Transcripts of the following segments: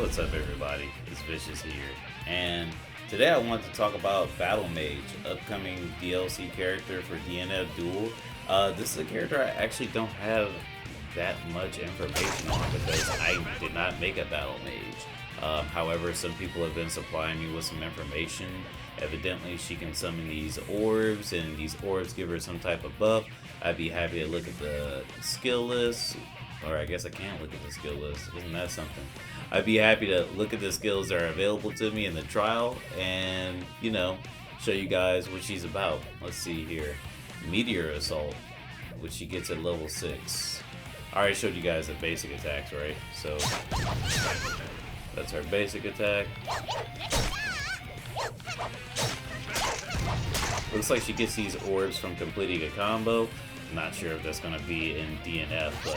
What's up, everybody? It's Vicious here, and today I want to talk about Battlemage, upcoming DLC character for DNF Duel. This is a character I actually don't have that much information on because I did not make a Battlemage. However, some people have been supplying me with some information. Evidently, she can summon these orbs, and these orbs give her some type of buff. I'd be happy to look at the skill list, or I guess I can't look at the skill list. Isn't that something? I'd be happy to look at the skills that are available to me in the trial and, show you guys what she's about. Let's see here. Meteor Assault, which she gets at level 6. I already showed you guys the basic attacks, right? So, that's her basic attack. Looks like she gets these orbs from completing a combo. Not sure if that's going to be in DNF, but,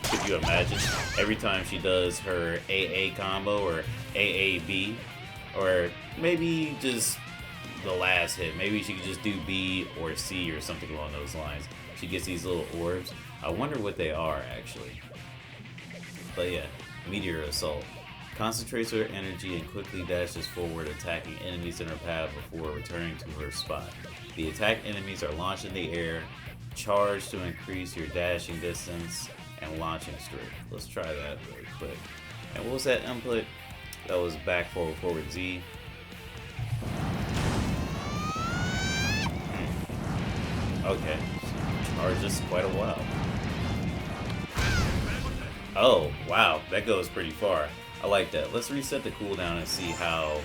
could you imagine every time she does her AA combo or AAB, or maybe just the last hit, maybe she could just do B or C or something along those lines. She gets these little orbs. I wonder what they are, actually. But yeah, Meteor Assault. Concentrates her energy and quickly dashes forward, attacking enemies in her path before returning to her spot. The attacked enemies are launched in the air, charge to increase your dashing distance, and launching streak. Let's try that really quick. And what was that input? That was back forward, forward Z. Okay, charges quite a while. Oh, wow, that goes pretty far. I like that. Let's reset the cooldown and see how...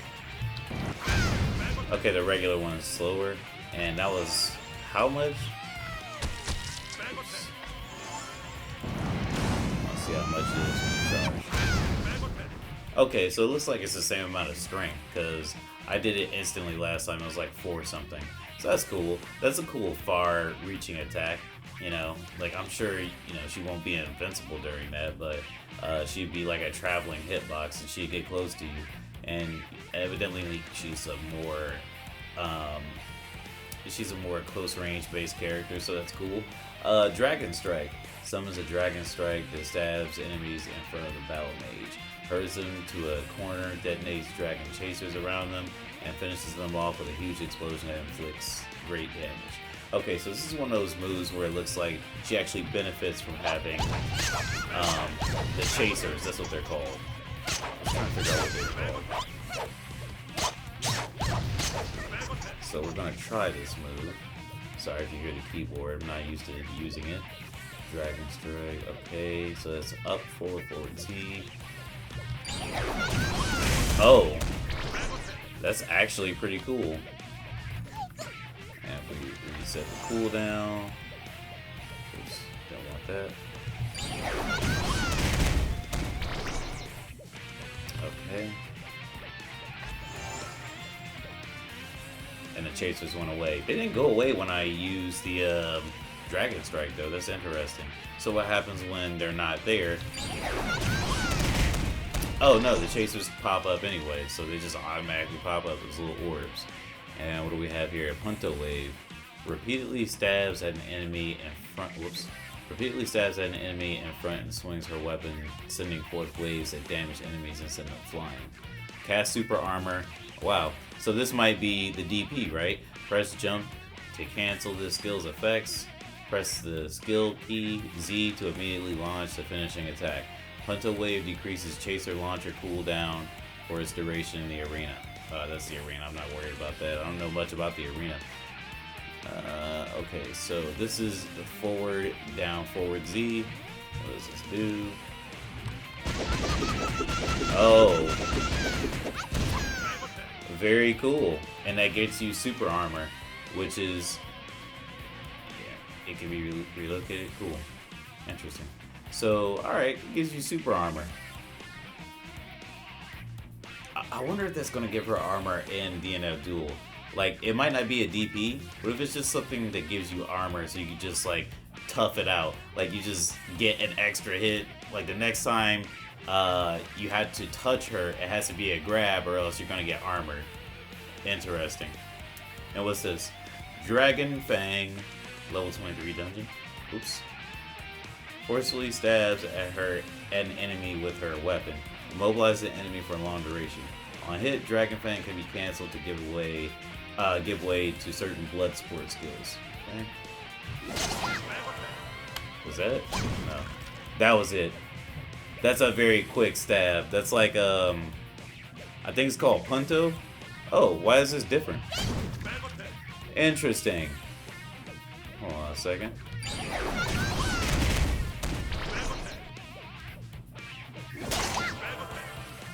Okay, the regular one is slower. And that was how much? Oops. Let's see how much it is when you charge. Okay, so it looks like it's the same amount of strength, because I did it instantly last time. It was like 4 something. So that's cool. That's a cool far-reaching attack. Like I'm sure, she won't be invincible during that, but she'd be like a traveling hitbox and she'd get close to you. And evidently she's a more close range based character, so that's cool. Dragon Strike. Summons a Dragon Strike that stabs enemies in front of the Battle Mage. Hurls them to a corner, detonates dragon chasers around them, and finishes them off with a huge explosion that inflicts great damage. Okay, so this is one of those moves where it looks like she actually benefits from having the chasers. That's what they're called. I'm trying to figure out what they're called. So we're gonna try this move. Sorry if you hear the keyboard. I'm not used to using it. Dragon Strike. Okay, so that's up, forward, forward Z. Oh, that's actually pretty cool. And we reset the cooldown. Oops, don't want that. Okay. And the chasers went away. They didn't go away when I used the Dragon Strike, though. That's interesting. So what happens when they're not there? Oh no, the chasers pop up anyway, so they just automatically pop up as little orbs. And what do we have here? Punto Wave. Repeatedly stabs at an enemy in front. Whoops. Repeatedly stabs at an enemy in front and swings her weapon, sending forth waves that damage enemies and send them flying. Cast Super Armor. Wow. So this might be the DP, right? Press jump to cancel this skill's effects. Press the skill key Z to immediately launch the finishing attack. Punto Wave decreases chaser launcher cooldown for its duration in the arena. That's the arena. I'm not worried about that. I don't know much about the arena. Okay, so this is the forward, down, forward Z. What does this do? Oh. Very cool. And that gets you super armor, which is... Yeah, it can be relocated. Cool. Interesting. So, alright, it gives you super armor. I wonder if that's going to give her armor in DNF Duel. Like, it might not be a DP, but if it's just something that gives you armor so you can just, like, tough it out. Like, you just get an extra hit. Like, the next time you had to touch her, it has to be a grab or else you're going to get armored. Interesting. And what's this? Dragon Fang, level 23 dungeon. Oops. Forcefully stabs at an enemy with her weapon. Immobilize the enemy for a long duration. On hit, Dragon Fang can be cancelled to give way to certain blood sport skills. Okay. Was that it? No. That was it. That's a very quick stab. That's like, I think it's called Punto. Oh, why is this different? Interesting. Hold on a second.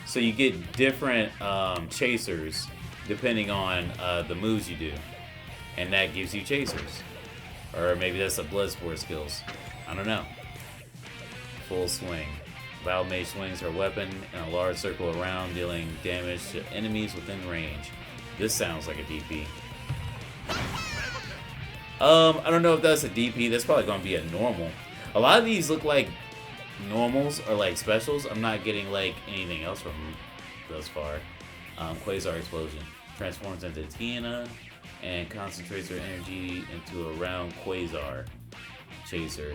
So you get different chasers depending on the moves you do. And that gives you chasers. Or maybe that's the blood sport skills. I don't know. Full swing. Battlemage swings her weapon in a large circle around, dealing damage to enemies within range. This sounds like a DP. I don't know if that's a DP. That's probably going to be a normal. A lot of these look like normals or like specials. I'm not getting like anything else from them thus far. Quasar Explosion. Transforms into Tiana and concentrates her energy into a round Quasar Chaser.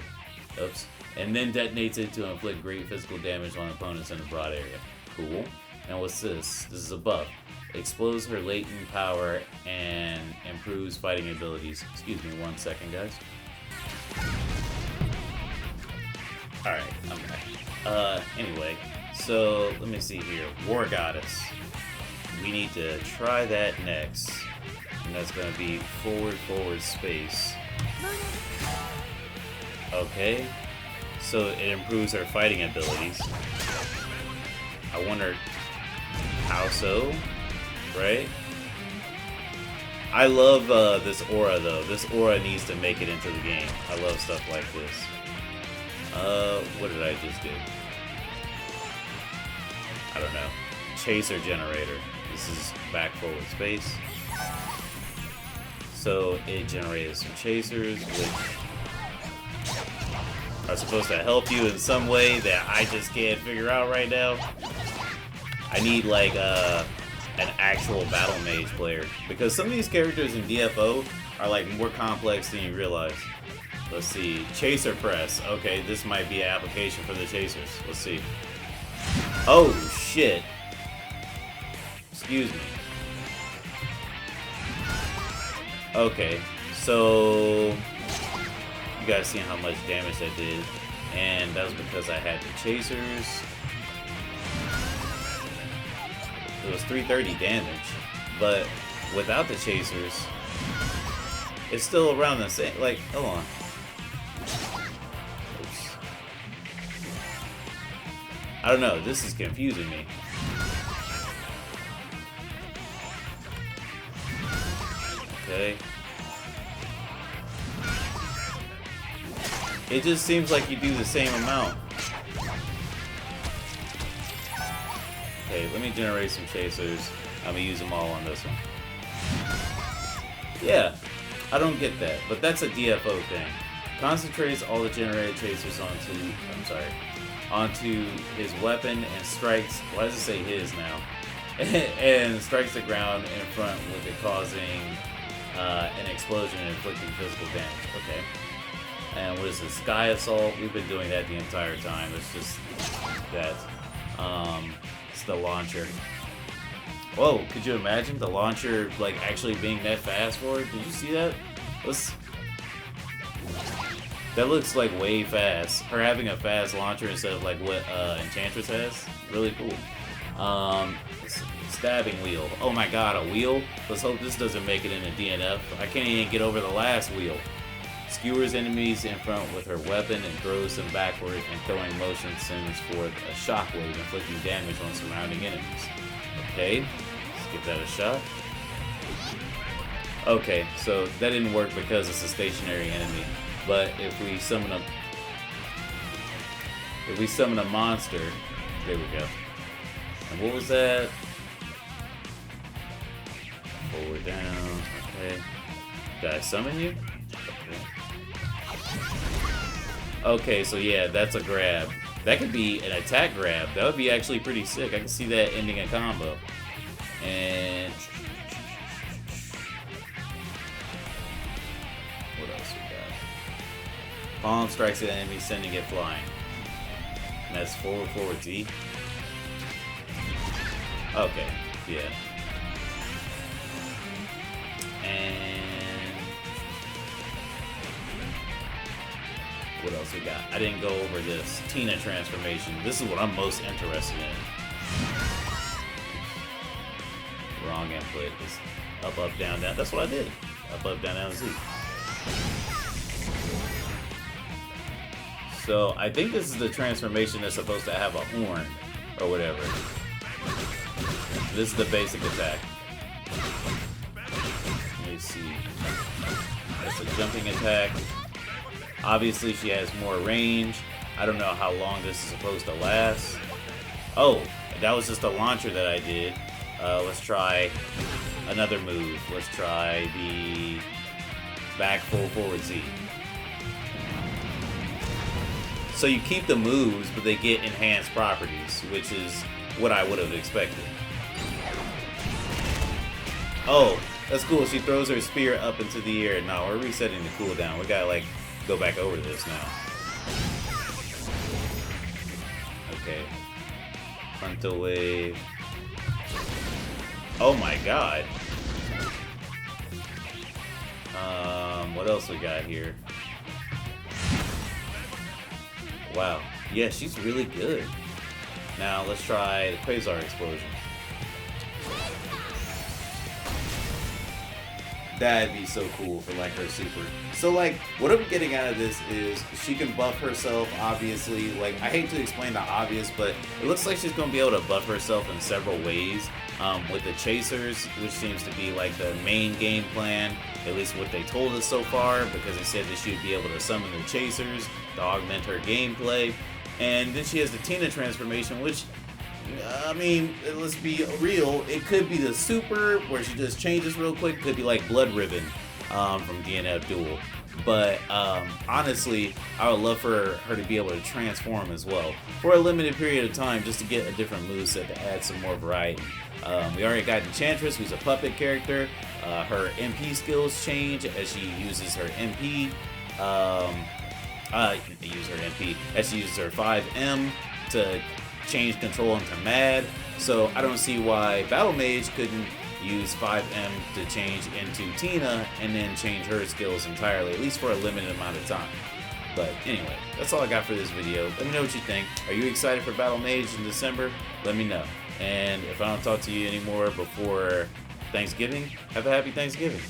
Oops. And then detonates it to inflict great physical damage on opponents in the broad area. Cool. And what's this? This is a buff. Explodes her latent power and improves fighting abilities. Excuse me 1 second, guys. Alright, I'm back. Anyway, so let me see here. War Goddess. We need to try that next. And that's going to be forward space. Okay. So it improves her fighting abilities. I wonder how so, right? I love this aura though. This aura needs to make it into the game. I love stuff like this. What did I just do? I don't know. Chaser generator. This is back forward space. So it generated some chasers, which are supposed to help you in some way that I just can't figure out right now. I need like an actual battle mage player, because some of these characters in DFO are like more complex than you realize. Let's see, Chaser Press. Okay, this might be an application for the chasers. Let's see. Oh shit. Excuse me. Okay, so you guys seen how much damage that did, and that was because I had the chasers. It was 330 damage, but without the chasers, it's still around the same. Like, hold on. Oops. I don't know. This is confusing me. Okay. It just seems like you do the same amount. Okay, let me generate some chasers. I'm gonna use them all on this one. Yeah, I don't get that, but that's a DFO thing. Concentrates all the generated chasers onto his weapon and strikes. Why does it say his now? And strikes the ground in front with it causing an explosion and inflicting physical damage. Okay. And what is this? Sky Assault? We've been doing that the entire time. It's just that. It's the launcher. Whoa, could you imagine the launcher like actually being that fast for it? Did you see that? That looks like way fast. Her having a fast launcher instead of like what Enchantress has. Really cool. Stabbing wheel. Oh my god, a wheel? Let's hope this doesn't make it into DNF. I can't even get over the last wheel. Skewers enemies in front with her weapon and throws them backward, and throwing motion sends forth a shockwave, inflicting damage on surrounding enemies. Okay, let's give that a shot. Okay, so that didn't work because it's a stationary enemy. But if we summon a monster, there we go. And what was that? Forward, down. Okay. Did I summon you? Okay, so yeah, that's a grab. That could be an attack grab. That would be actually pretty sick. I can see that ending a combo. And what else we got? Palm strikes at enemy, sending it flying. And that's forward, Z. Okay, yeah. And what else we got? I didn't go over this Tina transformation. This is what I'm most interested in. Wrong input. It's up, up, down, down. That's what I did. Up, up, down, down, Z. So I think this is the transformation that's supposed to have a horn or whatever. This is the basic attack. Let me see. That's a jumping attack. Obviously she has more range. I don't know how long this is supposed to last. Oh, that was just a launcher that I did. Let's try another move. Let's try the back full forward Z. So you keep the moves, but they get enhanced properties, which is what I would have expected. Oh, that's cool. She throws her spear up into the air. No, we're resetting the cooldown. We gotta, like, go back over this now. Okay. Frontal wave. Oh my god. What else we got here? Wow. Yeah, she's really good. Now let's try the Quasar Explosion. That'd be so cool for like her super. So like, what I'm getting out of this is she can buff herself, obviously. Like, I hate to explain the obvious, but it looks like she's gonna be able to buff herself in several ways. With the chasers, which seems to be like the main game plan, at least what they told us so far, because they said that she would be able to summon the chasers to augment her gameplay. And then she has the Tina transformation, which, I mean, let's be real, it could be the super, where she just changes real quick. It could be like Blood Ribbon from DNF Duel. But honestly, I would love for her to be able to transform as well for a limited period of time, just to get a different moveset to add some more variety. We already got Enchantress, who's a puppet character. Her MP skills change as she uses her MP. As she uses her 5M to change control into Mad. So I don't see why Battlemage couldn't use 5M to change into Tina and then change her skills entirely, at least for a limited amount of time. But anyway, that's all I got for this video. Let me know what you think. Are you excited for Battlemage in December? Let me know. And if I don't talk to you anymore before Thanksgiving, have a happy Thanksgiving.